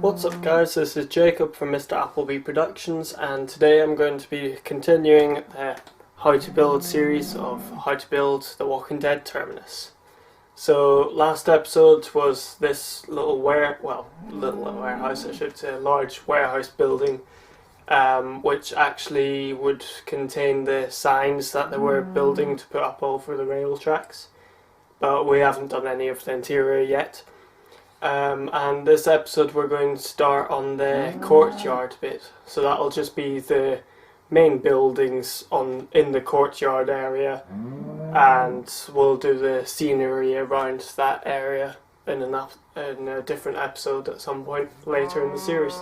What's up guys, this is Jacob from Mr. Appleby Productions, and today I'm going to be continuing the How to Build series of How to Build the Walking Dead Terminus. So last episode was this little warehouse, I should say, large warehouse building, which actually would contain the signs that they were building to put up over the rail tracks, but we haven't done any of the interior yet. And this episode we're going to start on the courtyard bit, so that'll just be the main buildings in the courtyard area, and we'll do the scenery around that area in a different episode at some point later in the series.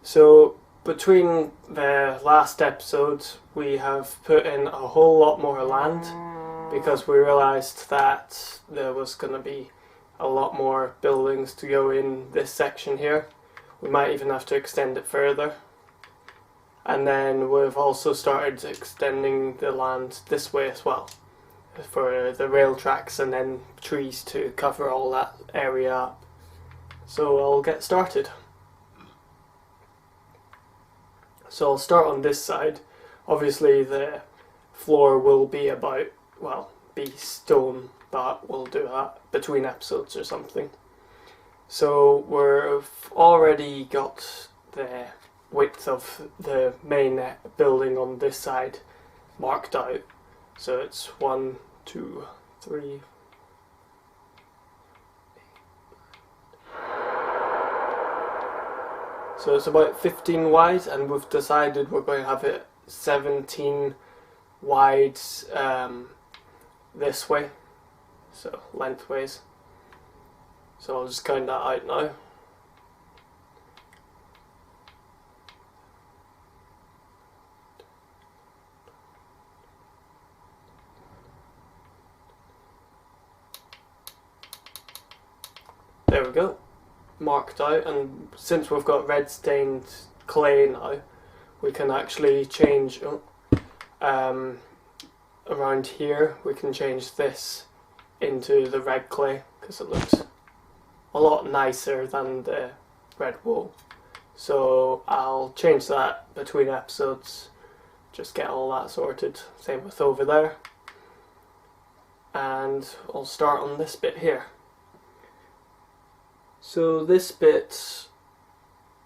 So between the last episode we have put in a whole lot more land because we realised that there was going to be a lot more buildings to go in this section here. We might even have to extend it further. And then we've also started extending the land this way as well for the rail tracks, and then trees to cover all that area up. So I'll get started. So I'll start on this side. Obviously the floor will be be stone, but we'll do that between episodes or something. So we've already got the width of the main building on this side marked out. So it's 1, 2, 3. So it's about 15 wide, and we've decided we're going to have it 17 wide this way. So lengthways. So I'll just count that out now. There we go. Marked out, and since we've got red stained clay now, we can actually change around here. We can change this into the red clay because it looks a lot nicer than the red wool. So I'll change that between episodes, just get all that sorted. Same with over there. And I'll start on this bit here. So this bit,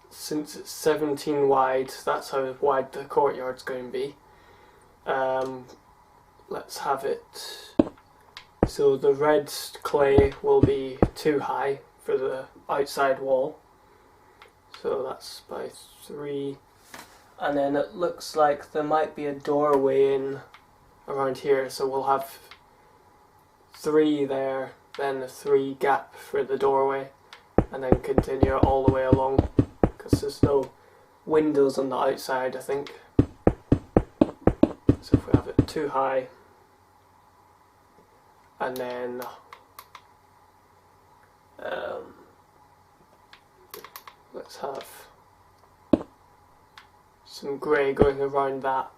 since it's 17 wide, that's how wide the courtyard's going to be. Let's have it. So the red clay will be too high for the outside wall. So that's by 3. And then it looks like there might be a doorway in around here. So we'll have 3 there, then a 3 gap for the doorway, and then continue all the way along because there's no windows on the outside, I think. So if we have it too high, and then let's have some grey going around that.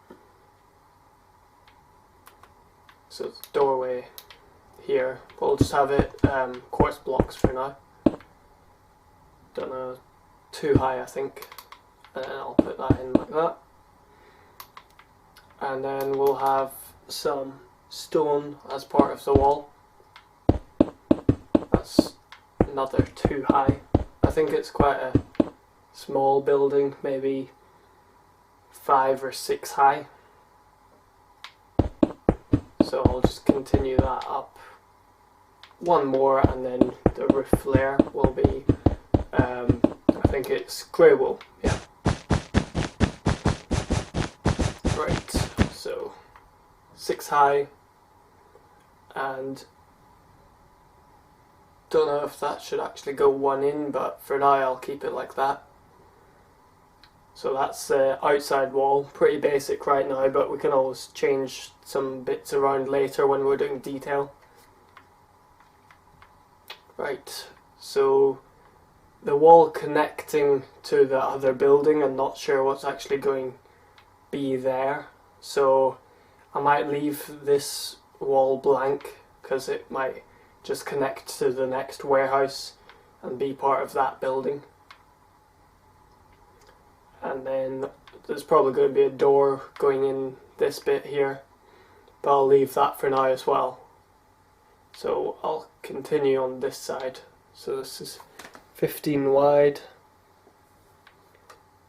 So the doorway here, we'll just have it quartz blocks for now. Don't know, too high I think, and then I'll put that in like that. And then we'll have some stone as part of the wall. That's another too high. I think it's quite a small building, maybe 5 or 6 high. So I'll just continue that up one more, and then the roof layer will be I think it's grey wool, yeah. Right, so 6 high, and don't know if that should actually go 1 in, but for now I'll keep it like that. So that's the outside wall, pretty basic right now, but we can always change some bits around later when we're doing detail. Right, so the wall connecting to the other building, I'm not sure what's actually going to be there, so I might leave this wall blank because it might just connect to the next warehouse and be part of that building. and then there's probably going to be a door going in this bit here, but I'll leave that for now as well. So I'll continue on this side. So this is 15 wide,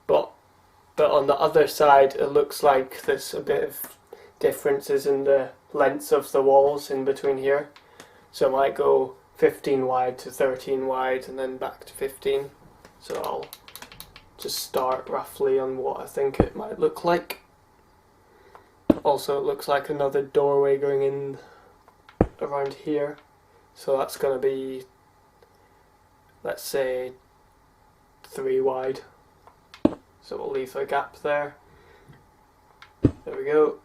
but on the other side it looks like there's a bit of differences in the lengths of the walls in between here. So I might go 15 wide to 13 wide and then back to 15. So I'll just start roughly on what I think it might look like. Also, it looks like another doorway going in around here. So that's going to be, let's say, 3 wide. So we'll leave a gap there. There we go.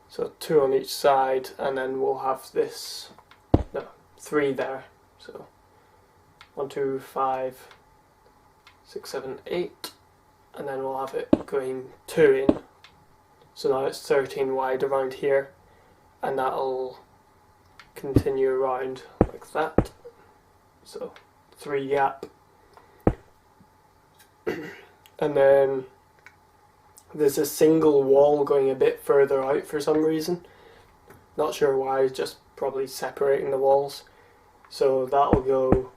So 2 on each side, and then we'll have this, no, 3 there. So 1, 2, 5, 6, 7, 8, and then we'll have it going 2 in. So now it's 13 wide around here, and that'll continue around like that. So 3 gap. And then there's a single wall going a bit further out for some reason. Not sure why, just probably separating the walls. So that'll go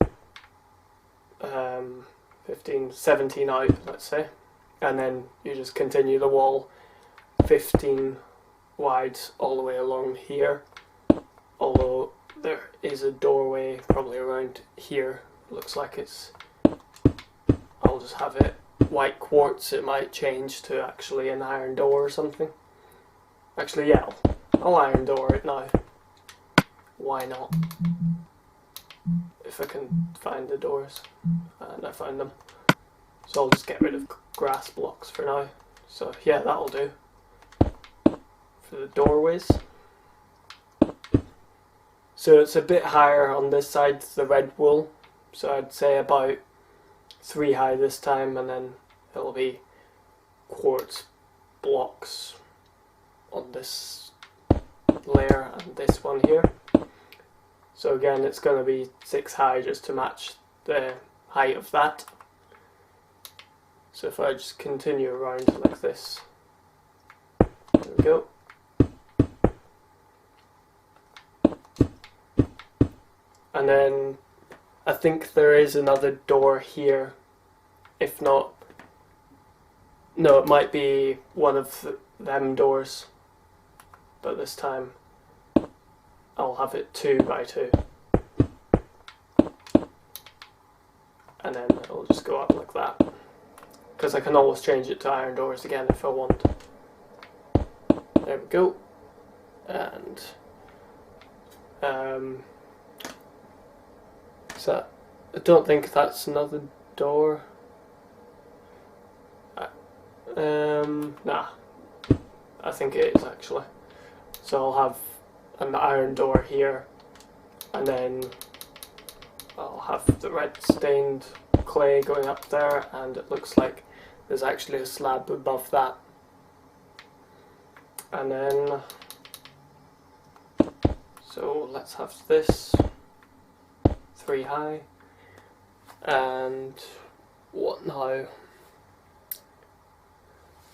15, 17 out, let's say. And then you just continue the wall 15 wide all the way along here. Although there is a doorway probably around here. Looks like it's, I'll just have it white quartz. It might change to actually an iron door or something. Actually, yeah, I'll iron door it now. Why not? If I can find the doors. And I found them. So I'll just get rid of grass blocks for now. So yeah, that'll do for the doorways. So it's a bit higher on this side, the red wool. So I'd say about 3 high this time, and then it'll be quartz blocks on this layer and this one here. So again, it's going to be 6 high just to match the height of that. So if I just continue around like this, there we go. And then I think there is another door here. If not, no, it might be one of them doors. But this time I'll have it 2 by 2. And then it'll just go up like that. Because I can always change it to iron doors again if I want. There we go. And so I don't think that's another door. Nah, I think it is actually. So I'll have an iron door here, and then I'll have the red stained clay going up there, and it looks like there's actually a slab above that. And then, so let's have this 3 high, and what now?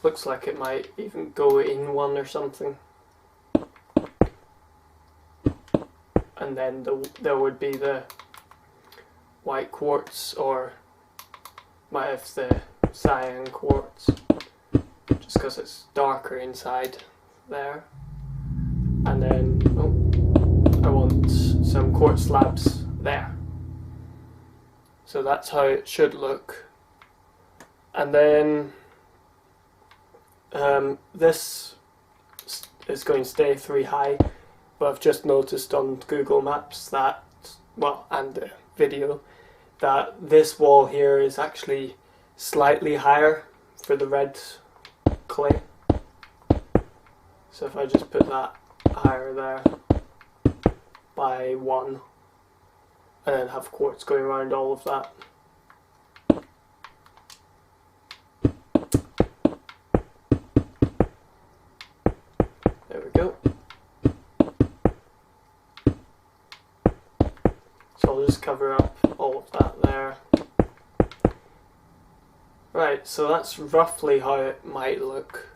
Looks like it might even go in one or something. And then there would be the white quartz, or might have the cyan quartz, just because it's darker inside there. And then, oh, I want some quartz slabs there. So that's how it should look. And then this is going to stay 3 high, but I've just noticed on Google Maps that, well, and the video, that this wall here is actually slightly higher for the red clay. So if I just put that higher there by 1, and then have quartz going around all of that. There we go. So I'll just cover up all of that there. Right, so that's roughly how it might look.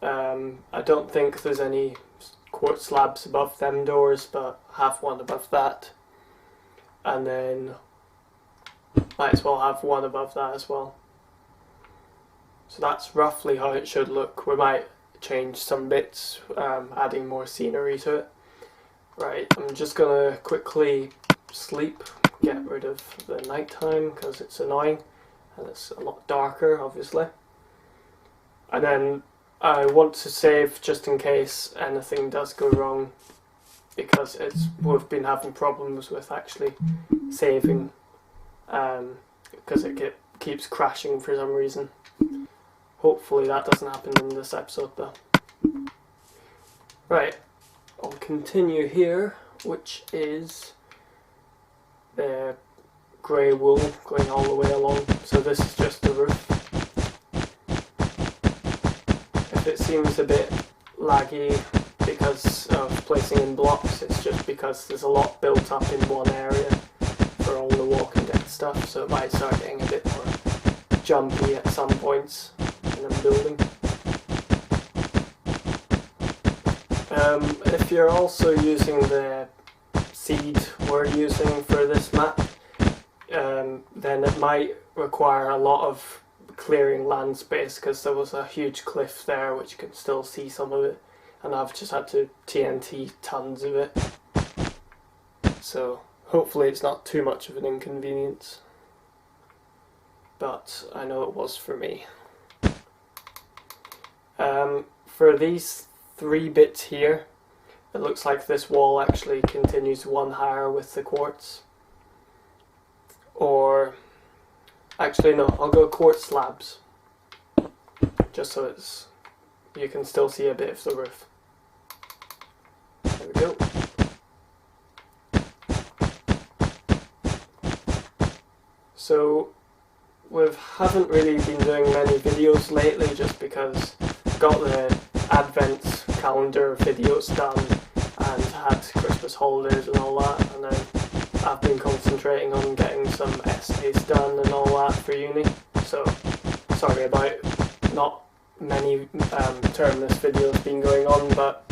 I don't think there's any quartz slabs above them doors, but I have one above that. And then might as well have one above that as well. So that's roughly how it should look. We might change some bits, adding more scenery to it. Right, I'm just gonna quickly sleep, get rid of the nighttime because it's annoying and it's a lot darker obviously. And then I want to save just in case anything does go wrong, because we've been having problems with actually saving, because it keeps crashing for some reason. Hopefully that doesn't happen in this episode though. Right, I'll continue here, which is the grey wool going all the way along. So this is just the roof. If it seems a bit laggy because of placing in blocks, it's just because there's a lot built up in one area for all the Walking Dead stuff, so it might start getting a bit more jumpy at some points in a building. If you're also using the seed we're using for this map, then it might require a lot of clearing land space, because there was a huge cliff there which you can still see some of it, and I've just had to TNT tons of it. So hopefully it's not too much of an inconvenience, but I know it was for me. For these 3 bits here, it looks like this wall actually continues one higher with the quartz. Or, actually no, I'll go quartz slabs, just so you can still see a bit of the roof. There we go. So we haven't really been doing many videos lately, just because I've got the Advent calendar videos done and had Christmas holidays and all that, and then I've been concentrating on getting some essays done and all that for uni. So sorry about not many Terminus videos been going on, but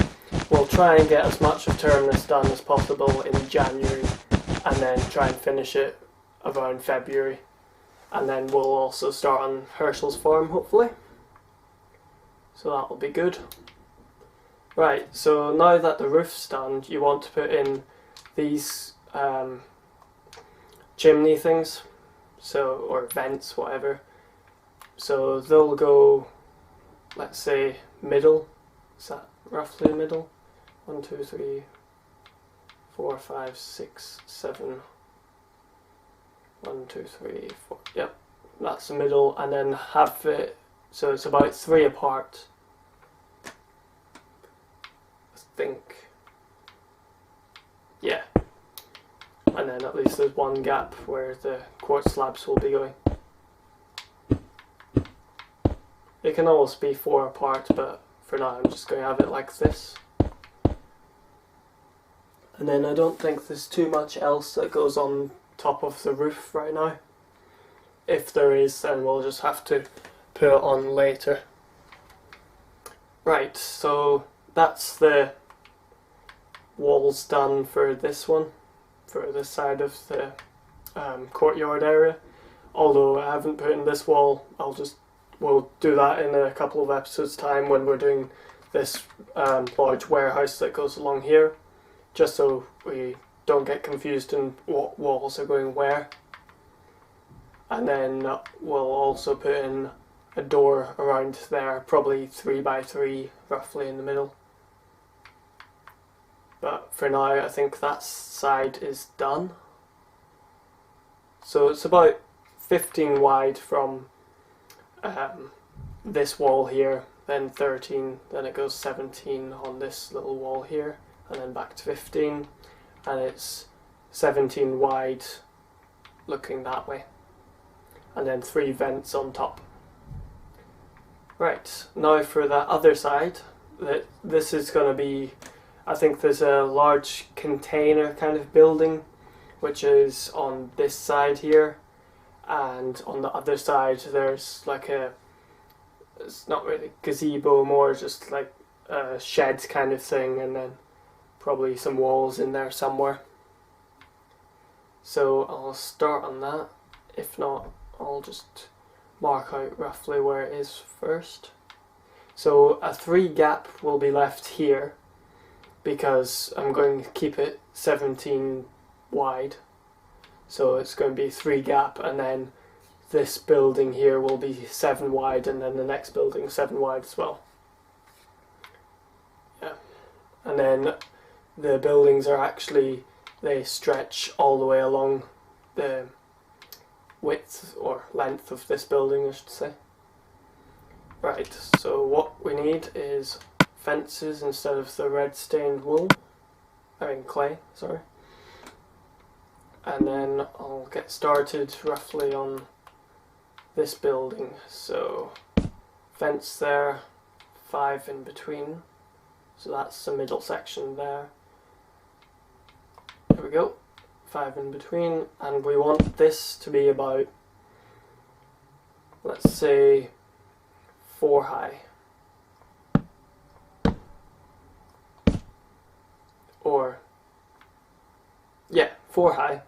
we'll try and get as much of Terminus done as possible in January, and then try and finish it around February, and then we'll also start on Herschel's farm hopefully, so that will be good. Right, so now that the roof's done, you want to put in these chimney things, or vents, whatever. So they'll go, let's say, middle. Is that roughly middle? 1, 2, 3, 4, 5, 6, 7. 1, 2, 3, 4. Yep, that's the middle, and then have it so it's about 3 apart. I think. Yeah. And then at least there's one gap where the quartz slabs will be going. It can always be 4 apart, but for now I'm just going to have it like this. And then I don't think there's too much else that goes on top of the roof right now. If there is, then we'll just have to put it on later. Right, so that's the walls done for this one, for this side of the courtyard area. Although I haven't put in this wall, we'll do that in a couple of episodes time when we're doing this large warehouse that goes along here, just so we don't get confused in what walls are going where. And then we'll also put in a door around there, probably 3 by 3 roughly in the middle. But for now I think that side is done. So it's about 15 wide from this wall here, then 13, then it goes 17 on this little wall here, and then back to 15, and it's 17 wide looking that way, and then 3 vents on top. Right, now for that other side, this is going to be, I think there's a large container kind of building which is on this side here, and on the other side there's like it's not really gazebo, more just like a shed kind of thing, and then probably some walls in there somewhere. So I'll start on that. If not, I'll just mark out roughly where it is first. So a 3 gap will be left here because I'm going to keep it 17 wide. So it's going to be 3 gap, and then this building here will be 7 wide, and then the next building 7 wide as well. Yeah. And then the buildings are actually, they stretch all the way along the width or length of this building, I should say. Right, so what we need is fences instead of the red stained wool. Clay, sorry. And then I'll get started roughly on this building. So fence there, 5 in between. So that's the middle section there. There we go, 5 in between, and we want this to be about, let's say, 4 high. Or, yeah, 4 high.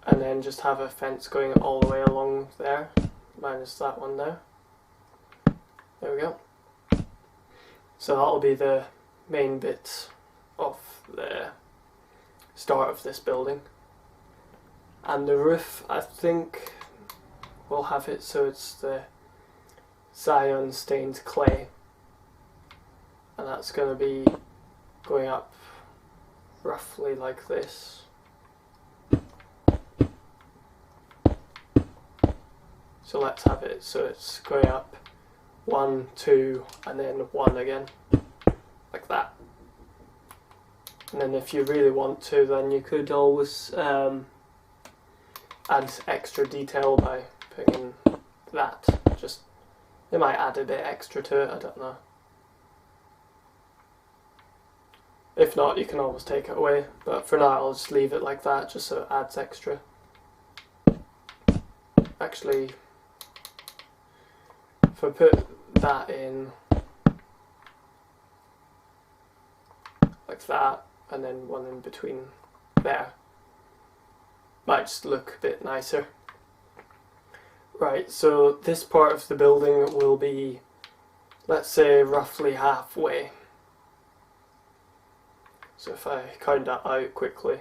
And then just have a fence going all the way along there, minus that one there. There we go. So that'll be the main bit of the start of this building. And the roof, I think we'll have it so it's the cyan stained clay, and that's going to be going up roughly like this. So let's have it so it's going up 1, 2 and then 1 again, like that. And then if you really want to, then you could always add extra detail by putting that. Just, they might add a bit extra to it, I don't know. If not, you can always take it away, but for now I'll just leave it like that, just so it adds extra. Actually, if I put that in like that, and then 1 in between there, might just look a bit nicer. Right, so this part of the building will be, let's say, roughly halfway. So if I count that out quickly,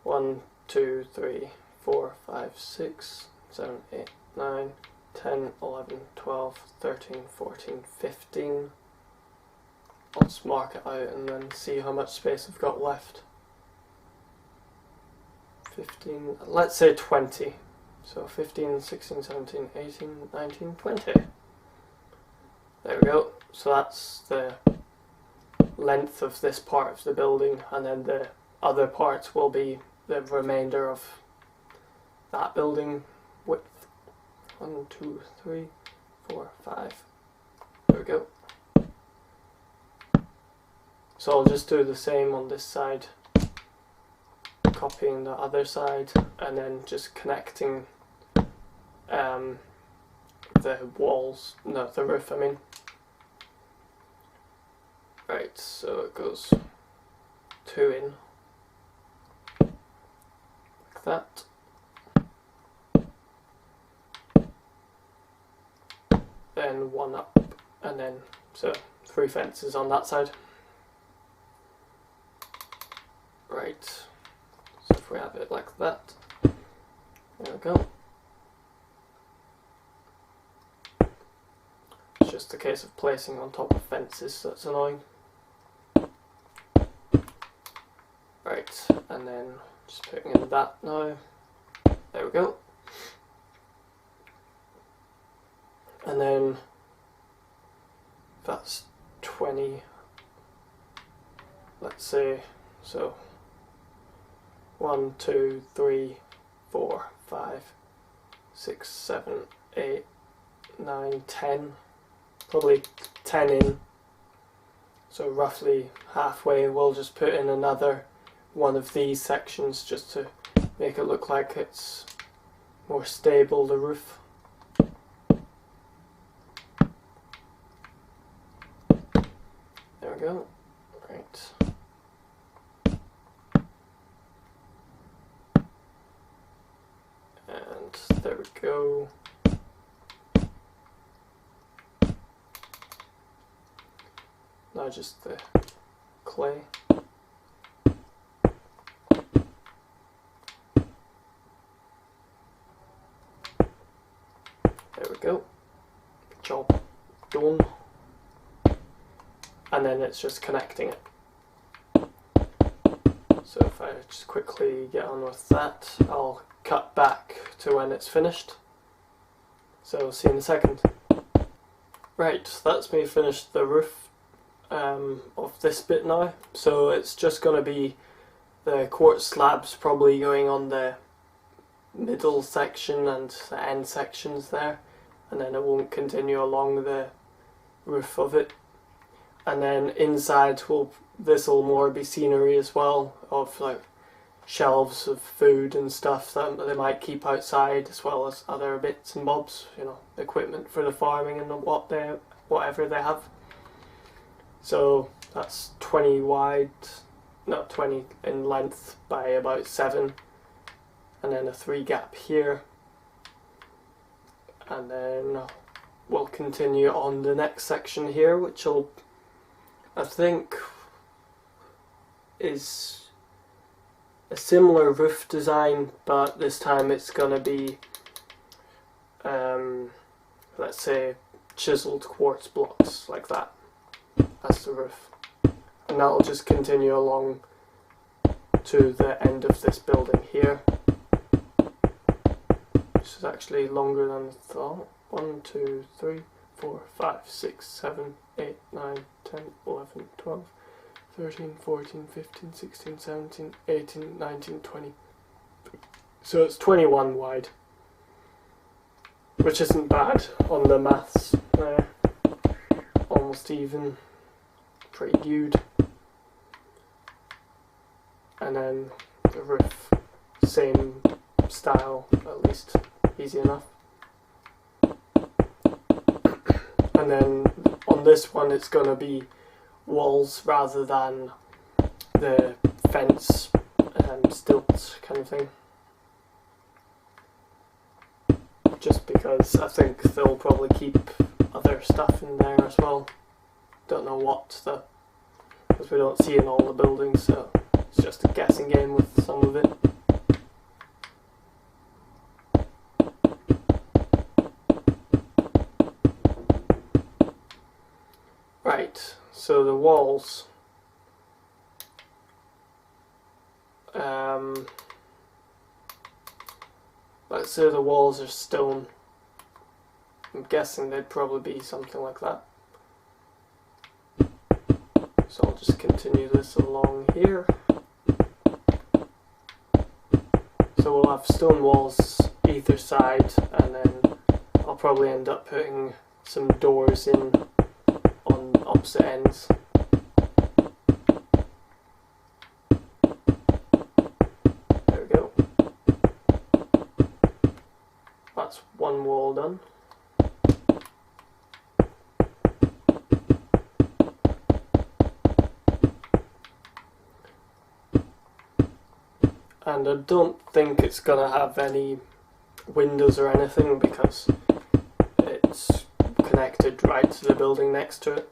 1, 2, 3, 4, 5, 6, 7, 8, 9, 10, 11, 12, 13, 14, 15. I'll just mark it out and then see how much space I've got left. 15, let's say 20. So 15, 16, 17, 18, 19, 20. There we go. So that's the length of this part of the building, and then the other parts will be the remainder of that building width. 1, 2, 3, 4, 5. There we go. So I'll just do the same on this side, copying the other side, and then just connecting the walls, no, the roof, I mean. Right, so it goes 2 in, like that. Then 1 up, and then, so 3 fences on that side. Right, so if we have it like that, there we go. It's just a case of placing on top of fences, that's annoying. Right, and then just putting in that now. There we go. And then that's 20, let's say, so 1, 2, 3, 4, 5, 6, 7, 8, 9, 10, probably 10 in. So roughly halfway, we'll just put in another one of these sections just to make it look like it's more stable, the roof. There we go. Right. And there we go. Now just the clay. There we go. Job done. And then it's just connecting it. So if I just quickly get on with that, I'll cut back to when it's finished. So see you in a second. Right, that's me finished the roof of this bit now. So it's just going to be the quartz slabs probably going on the middle section and the end sections there, and then it won't continue along the roof of it. And then inside this will more be scenery as well, of like shelves of food and stuff that they might keep outside, as well as other bits and bobs, you know, equipment for the farming and whatever they have. So that's 20 wide, not 20 in length by about 7, and then a 3 gap here, and then we'll continue on the next section here, which will, I think, is a similar roof design, but this time it's going to be, let's say, chiseled quartz blocks like that. That's the roof. And that'll just continue along to the end of this building here, which is actually longer than I thought. 1, 2, 3, 4, 5, 6, 7, 8, 9, 10, 11, 12, 13, 14, 15, 16, 17, 18, 19, 20. So it's 21 wide, which isn't bad on the maths there. Almost even. Pretty good. And then the roof, same style, at least, easy enough. And then on this one it's going to be walls rather than the fence and stilts kind of thing. Just because I think they'll probably keep other stuff in there as well. Don't know what though, because we don't see in all the buildings, so it's just a guessing game with some of it. Right, so the walls, let's say the walls are stone. I'm guessing they'd probably be something like that. So I'll just continue this along here. So we'll have stone walls either side, and then I'll probably end up putting some doors in on opposite ends. There we go. That's one wall done. And I don't think it's going to have any windows or anything because it's connected right to the building next to it.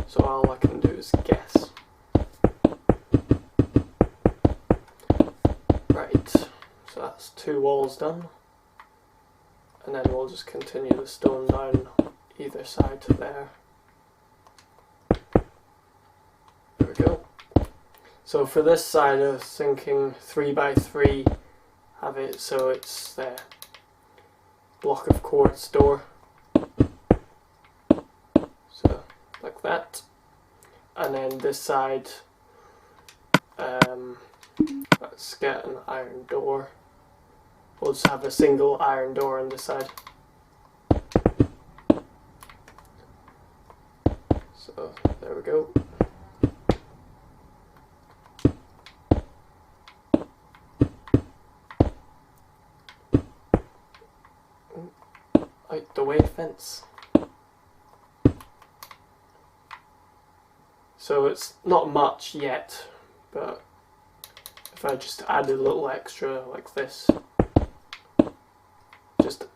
So all I can do is guess. Right, so that's 2 walls done. And then we'll just continue the stone down either side to there. There we go. So for this side I was thinking 3 by 3, have it so it's the block of quartz door. So like that. And then this side, let's get an iron door. We'll just have a single iron door on this side. So there we go. out the way fence. So it's not much yet, but if I just add a little extra like this, just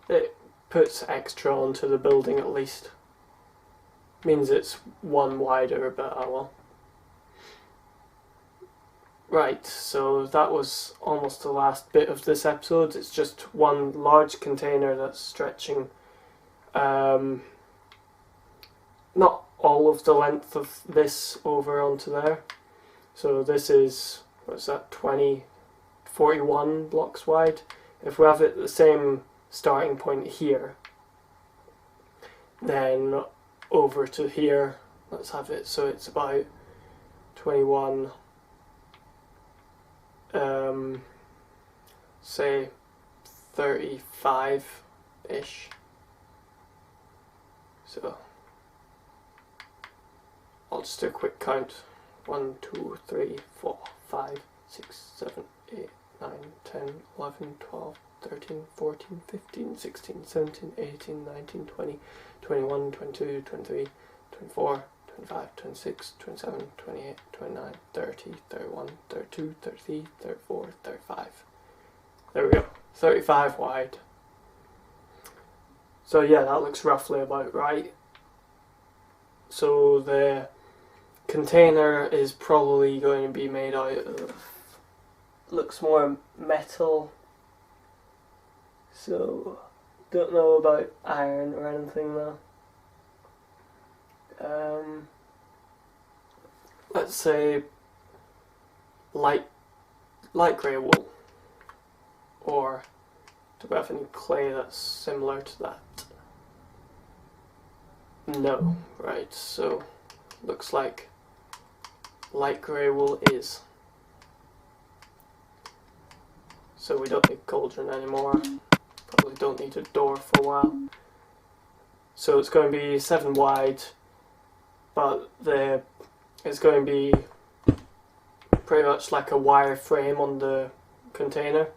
it puts extra onto the building at least. Means it's one wider, but oh well. Right, so that was almost the last bit of this episode. It's just one large container that's stretching not all of the length of this over onto there. So this is, what's that, 41 blocks wide. If we have it the same starting point here, then over to here, let's have it so it's about 21, say 35-ish. So I'll just do a quick count. 1, 2, 3, 4, 5, 6, 7, 8, 9, 10, 11, 12, 13, 14, 15, 16, 17, 18, 19, 20, 21, 22, 23, 24, 25, 26, 27, 28, 29, 30, 31, 32, 33, 34, 35. There we go. 35 wide. So yeah, that looks roughly about right. So the container is probably going to be made out of, looks more metal, so don't know about iron or anything though. Let's say light grey wool, or do we have any clay that's similar to that? No, right, so looks like light grey wool is. So we don't need cauldron anymore, probably don't need a door for a while. So it's going to be 7 wide, but it's going to be pretty much like a wire frame on the container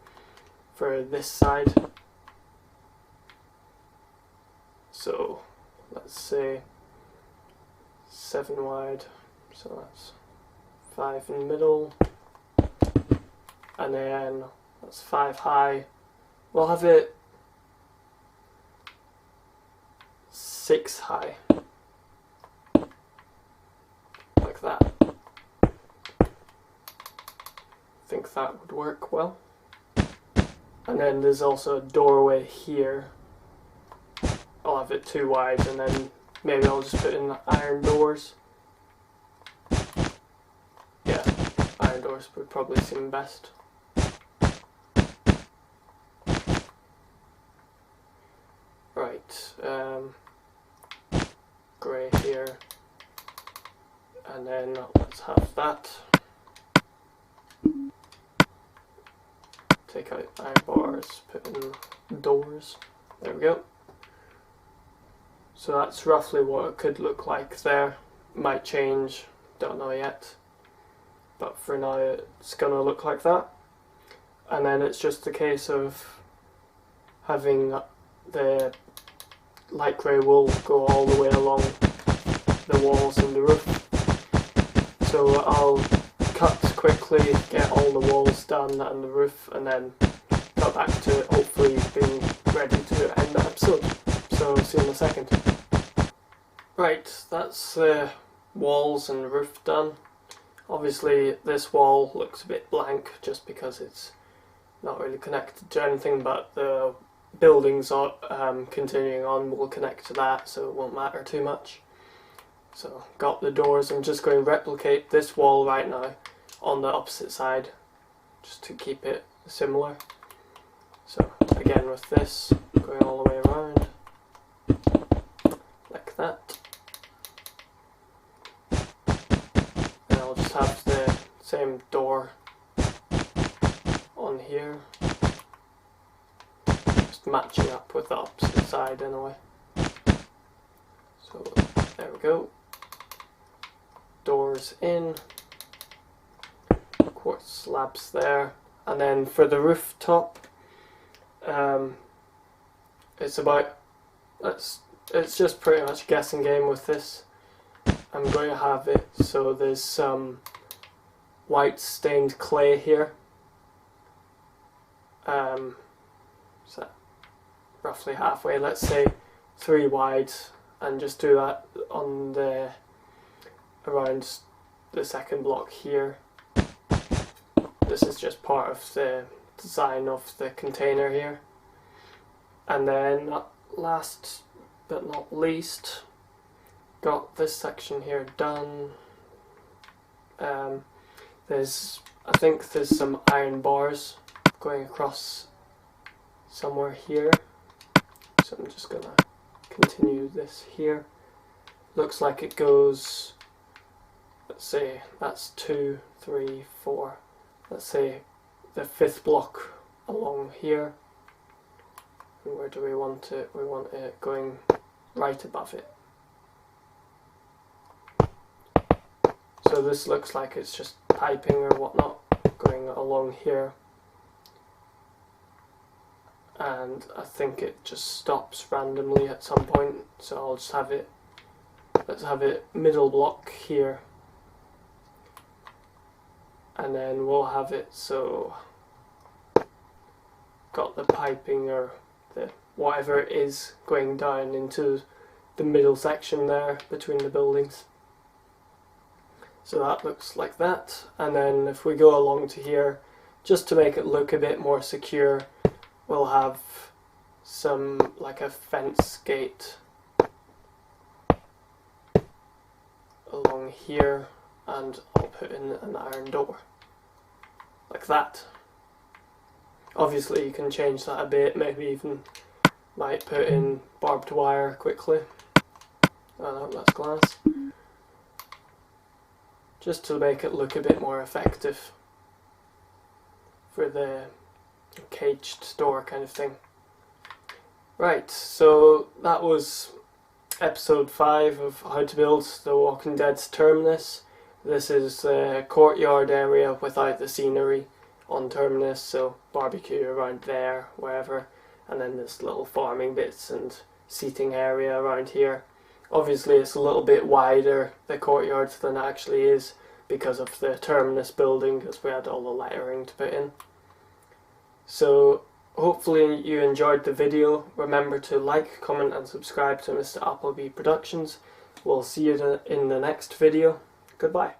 for this side. So let's say 7 wide, so that's 5 in the middle, and then that's 5 high. We'll have it 6 high, like that. I think that would work well. And then there's also a doorway here. I'll have it 2 wide, and then maybe I'll just put in iron doors. Yeah, iron doors would probably seem best. Right, grey here, and then let's have that. Take out iron bars, put in doors. There we go. So that's roughly what it could look like there. Might change, don't know yet. But for now it's gonna look like that. And then it's just a case of having the light grey wool go all the way along the walls and the roof. So I'll cut quickly, get all the walls done and the roof, and then cut back to hopefully being ready to end the episode. So see you in a second. Right, that's the walls and roof done. Obviously this wall looks a bit blank just because it's not really connected to anything, but the buildings are continuing on will connect to that, so it won't matter too much. So got the doors. I'm just going to replicate this wall right now on the opposite side just to keep it similar. So again with this going all the way around like that, and I'll just have the same door on here, just matching up with the opposite side anyway. So there we go, doors in, quartz slabs there, and then for the rooftop, it's just pretty much a guessing game with this. I'm going to have it so there's some white stained clay here. So roughly halfway, let's say 3 wide, and just do that on the around the second block here. This is just part of the design of the container here. And then last but not least, got this section here done. I think there's some iron bars going across somewhere here, so I'm just gonna continue this here. Looks like it goes, let's say that's 2, 3, 4, let's say the 5th block along here. And where do we want it? We want it going right above it. So this looks like it's just piping or whatnot going along here, and I think it just stops randomly at some point, so I'll just have it, let's have it middle block here, and then we'll have it so got the piping or the whatever it is going down into the middle section there between the buildings. So that looks like that, and then if we go along to here, just to make it look a bit more secure, we'll have some, like a fence gate along here, and I'll put in an iron door, like that. Obviously you can change that a bit, maybe even might put in barbed wire quickly. Oh no, that's glass. Just to make it look a bit more effective for the caged door kind of thing. Right, so that was episode 5 of how to build the Walking Dead Terminus. This is the courtyard area without the scenery on Terminus, so barbecue around there, wherever, and then this little farming bits and seating area around here. Obviously it's a little bit wider, the courtyard, than it actually is because of the Terminus building, because we had all the lettering to put in. So hopefully you enjoyed the video. Remember to like, comment and subscribe to Mr. Appleby Productions. We'll see you in the next video. Goodbye.